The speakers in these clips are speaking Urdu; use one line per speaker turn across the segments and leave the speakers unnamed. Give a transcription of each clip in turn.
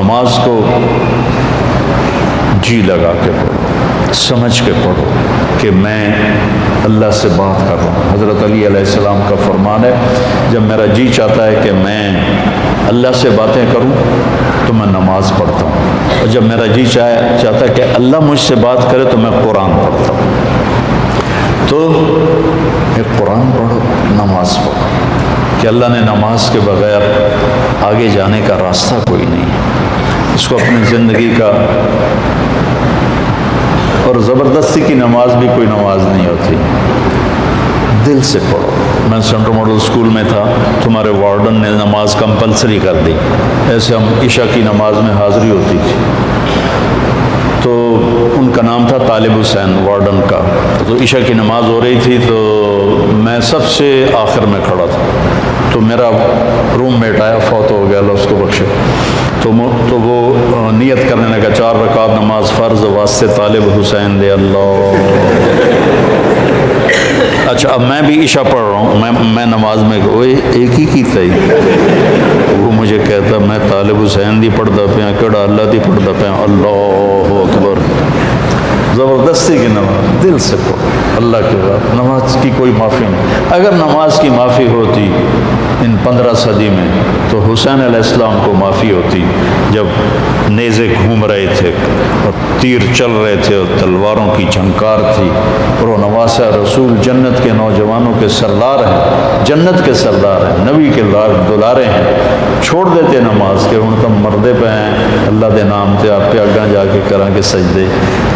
نماز کو جی لگا کے پڑھو، سمجھ کے پڑھو کہ میں اللہ سے بات کر رہا ہوں۔ حضرت علی علیہ السلام کا فرمان ہے، جب میرا جی چاہتا ہے کہ میں اللہ سے باتیں کروں تو میں نماز پڑھتا ہوں، اور جب میرا جی چاہتا ہے کہ اللہ مجھ سے بات کرے تو میں قرآن پڑھتا ہوں۔ تو ایک قرآن پڑھو، نماز پڑھو، کہ اللہ نے نماز کے بغیر آگے جانے کا راستہ کوئی نہیں ہے۔ اس کو اپنی زندگی کا، اور زبردستی کی نماز بھی کوئی نماز نہیں ہوتی، دل سے پڑھو۔ میں سینٹرل ماڈل اسکول میں تھا، تمہارے وارڈن نے نماز کمپلسری کر دی، ایسے ہم عشاء کی نماز میں حاضری ہوتی تھی، تو ان کا نام تھا طالب حسین وارڈن کا۔ تو عشاء کی نماز ہو رہی تھی تو میں سب سے آخر میں کھڑا تھا، تو میرا روم میٹ آیا، فوت ہو گیا، اللہ اس کو بخشے، تو وہ نیت کرنے لگا 4 رکعت نماز فرض واسطے طالب حسین دے اللہ۔ اچھا اب میں بھی عشاء پڑھ رہا ہوں، میں نماز میں ایک ہی کی تھی، وہ مجھے کہتا میں طالب حسین دی پڑھتا پیا، کیڑا اللہ دی پڑھتا پیا، اللہ اکبر۔ زبردستی کی نماز دل سے پڑھو، اللہ کے بعد نماز کی کوئی معافی نہیں۔ اگر نماز کی معافی ہوتی ان 15 صدی میں تو حسین علیہ السلام کو معافی ہوتی، جب نیزے گھوم رہے تھے اور تیر چل رہے تھے اور تلواروں کی جھنکار تھی، اور وہ نواسہ رسول جنت کے نوجوانوں کے سردار ہیں، جنت کے سردار ہیں، نبی کے دلارے ہیں، چھوڑ دیتے نماز کے ہوں تم مردے پہ ہیں، اللہ دے نام تے آپ پہ اگاں جا کے کریں کے سجدے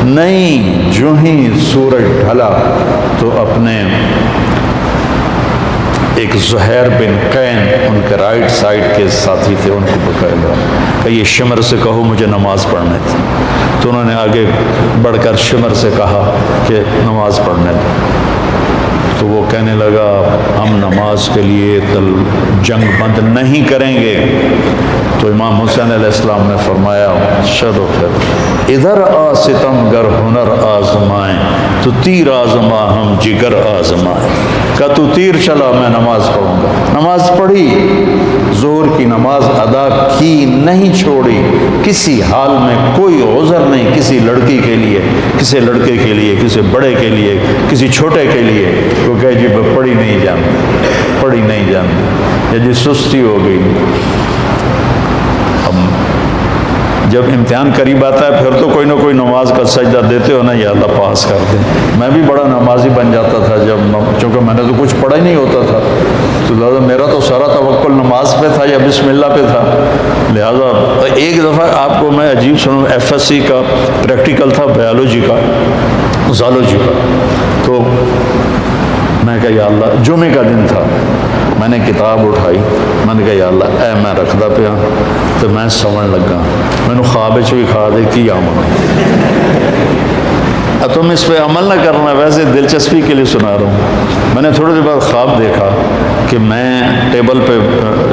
نہیں۔ جو ہی سورج ڈھلا تو اپنے ایک زہیر بن قین ان کے رائٹ سائڈ کے ساتھی تھے، ان کو بکایا کہ یہ شمر سے کہو مجھے نماز پڑھنے تھی، تو انہوں نے آگے بڑھ کر شمر سے کہا کہ نماز پڑھنے تھی، تو وہ کہنے لگا ہم نماز کے لیے جنگ بند نہیں کریں گے۔ تو امام حسین علیہ السلام نے فرمایا شدو پھر ادھر آ ستم گر ہنر آزمائیں، تو تیر آزما ہم جگر آزمائیں، کہ تو تیر چلا میں نماز پڑھوں گا۔ نماز پڑھی، ظہر کی نماز ادا کی، نہیں چھوڑی، کسی حال میں کوئی عذر نہیں کسی لڑکی کے لیے، کسی لڑکے کے لیے، کسی بڑے کے لیے، کسی چھوٹے کے لیے، وہ کہے جی پڑھی نہیں جانتی، پڑھی نہیں جانتی، یا جی سستی ہو گئی۔ جب امتحان قریب آتا ہے پھر تو کوئی نہ کوئی نماز کا سجدہ دیتے ہو نا، یا اللہ پاس کر دے۔ میں بھی بڑا نمازی بن جاتا تھا چونکہ میں نے تو کچھ پڑھا ہی نہیں ہوتا تھا، تو لہٰذا میرا تو سارا توکل نماز پہ تھا یا بسم اللہ پہ تھا۔ لہٰذا ایک دفعہ آپ کو میں عجیب سنوں، FSC کا پریکٹیکل تھا بایولوجی کا، زالوجی کا، تو میں کہا یا اللہ، جمعے کا دن تھا، میں نے کتاب اٹھائی، میں نے کہا یا اللہ اے میں رکھدا پیا تو میں سمجھ لگا، میں نے خواب بھی کھا دے کی آمد، تم اس پہ عمل نہ کرنا، ویسے دلچسپی کے لیے سنا رہا ہوں۔ میں نے تھوڑی دیر بعد خواب دیکھا کہ میں ٹیبل پہ،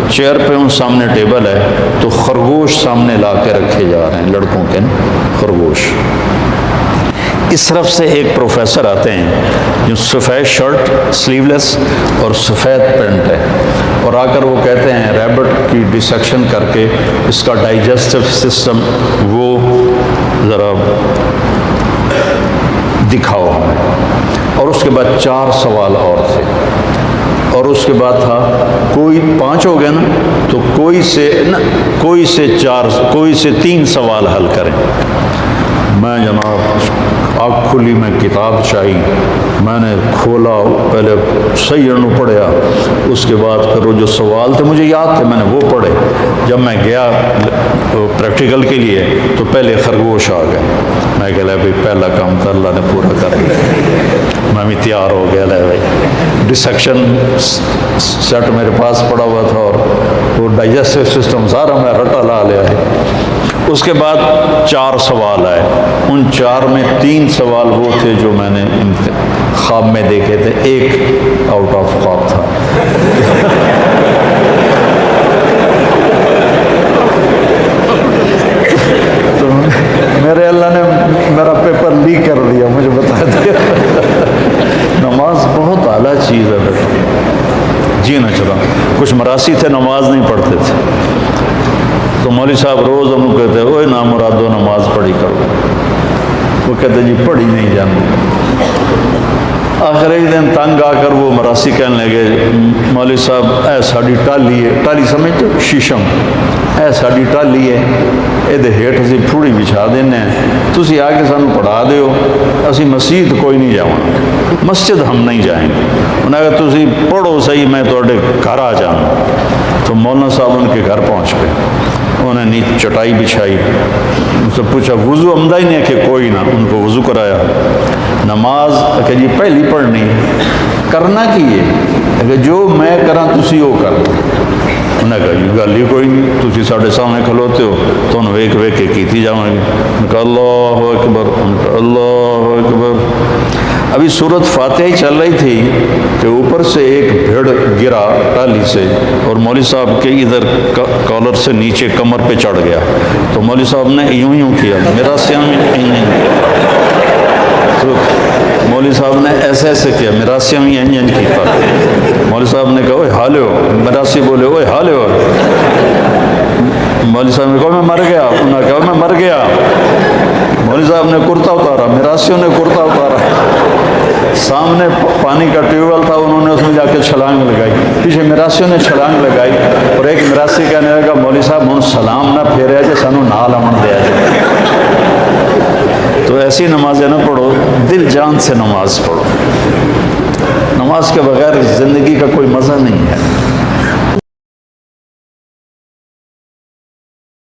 چیئر پہ ہوں، سامنے ٹیبل ہے، تو خرگوش سامنے لا کے رکھے جا رہے ہیں، لڑکوں کے خرگوش۔ اس طرف سے ایک پروفیسر آتے ہیں جو سفید شرٹ سلیو لیس اور سفید پینٹ ہے، اور آ کر وہ کہتے ہیں ریبٹ کی ڈسیکشن کر کے اس کا ڈائجسٹو سسٹم وہ ذرا دکھاؤ ہمیں۔ اور اس کے بعد 4 سوال اور تھے، اور اس کے بعد تھا کوئی 5 ہو گئے نا، تو کوئی سے 3 سوال حل کریں۔ میں جناب آنکھ کھلی، میں کتاب چاہی، میں نے کھولا، پہلے صحیح انہوں پڑھیا، اس کے بعد پھر وہ جو سوال تھے مجھے یاد تھے، میں نے وہ پڑھے۔ جب میں گیا پریکٹیکل کے لیے تو پہلے خرگوش آ گئے، میں کہہ لیا بھائی پہلا کام تو اللہ نے پورا کر دیا، میں بھی تیار ہو گیا، لے بھائی ڈسیکشن سیٹ میرے پاس پڑا ہوا تھا اور وہ ڈائجسٹو سسٹم سارا میں رٹا لا لیا ہے۔ اس کے بعد 4 سوال آئے، ان 4 میں 3 سوال وہ تھے جو میں نے خواب میں دیکھے تھے، ایک آؤٹ آف خواب تھا۔ تو میرے اللہ نے میرا پیپر لیک کر دیا، مجھے بتا دیا۔ نماز بہت اعلیٰ چیز ہے بیٹا، جی نہ چلا، کچھ مراسی تھے نماز نہیں پڑھتے تھے، تو مولوی صاحب روز ہم کہتے اوے نا مرادو نماز پڑھی کرو، وہ کہتے جی پڑھی نہیں جاتی۔ آخر ایک دن تنگ آ کر وہ مراسی کہنے لگے مولوی صاحب اے ساڑی ٹالی ہے، ٹالی سمجھتے ہو شیشم، اے ساڑی ٹالی ہے یہ ہیٹ اسی پھوڑی بچھا دینے ہیں، تسی آ کے سانو پڑھا دیو، اسی مسجد کوئی نہیں جاؤں، مسجد ہم نہیں جائیں گے۔ انہوں نے کہا تسی پڑھو صحیح میں توڑے گھر آ جانا۔ تو مولانا صاحب ان کے گھر پہنچ گئے، انہوں نے نیچے چٹائی بچھائی، ان سے پوچھا وضو عمدہ ہی نہیں ہے کہ کوئی نہ، ان کو وضو کرایا۔ نماز کہ جی پہلی پڑھنی کرنا کی ہے کہ جو میں کراں تسی وہ کر دو۔ انہوں نے کہا یہ گل ہی کوئی نہیں، تسی ساڑھے سامنے کھلوتے ہو تو انہوں ویک ویک کے کیتی جاؤں گے۔ انہوں نے کہا اللہ اکبر، انہوں نے کہا اللہ اکبر۔ ابھی سورت فاتحہ ہی چل رہی تھی کہ اوپر سے ایک بھیڑ گرا ٹالی سے اور مولوی صاحب کے ادھر کالر سے نیچے کمر پہ چڑھ گیا، تو مولوی صاحب نے یوں یوں کیا، میرا سیام تو مولوی صاحب نے ایسے ایسے کیا، میراسی میں انج کیتا۔ مولوی صاحب نے کہا اوے حالے ہو، میراسی بولے اوے حالے ہو۔ مولوی صاحب نے کہا میں مر گیا، انہوں نے کہا میں مر گیا۔ مولوی صاحب نے کرتا اتارا، میراسیوں نے کرتا اتارا، سامنے پانی کا ٹیوب ویل تھا، انہوں نے اس میں جا کے چھلانگ لگائی، پیچھے میراسیوں نے چھلانگ لگائی، اور ایک میراسی کہنے لگا مولوی صاحب ہن سلام نہ پھیریا جے سانو نال امن دیا جائے۔ تو ایسی نمازیں نہ پڑھو، دل جان سے نماز پڑھو۔ نماز کے بغیر زندگی کا کوئی مزہ نہیں ہے۔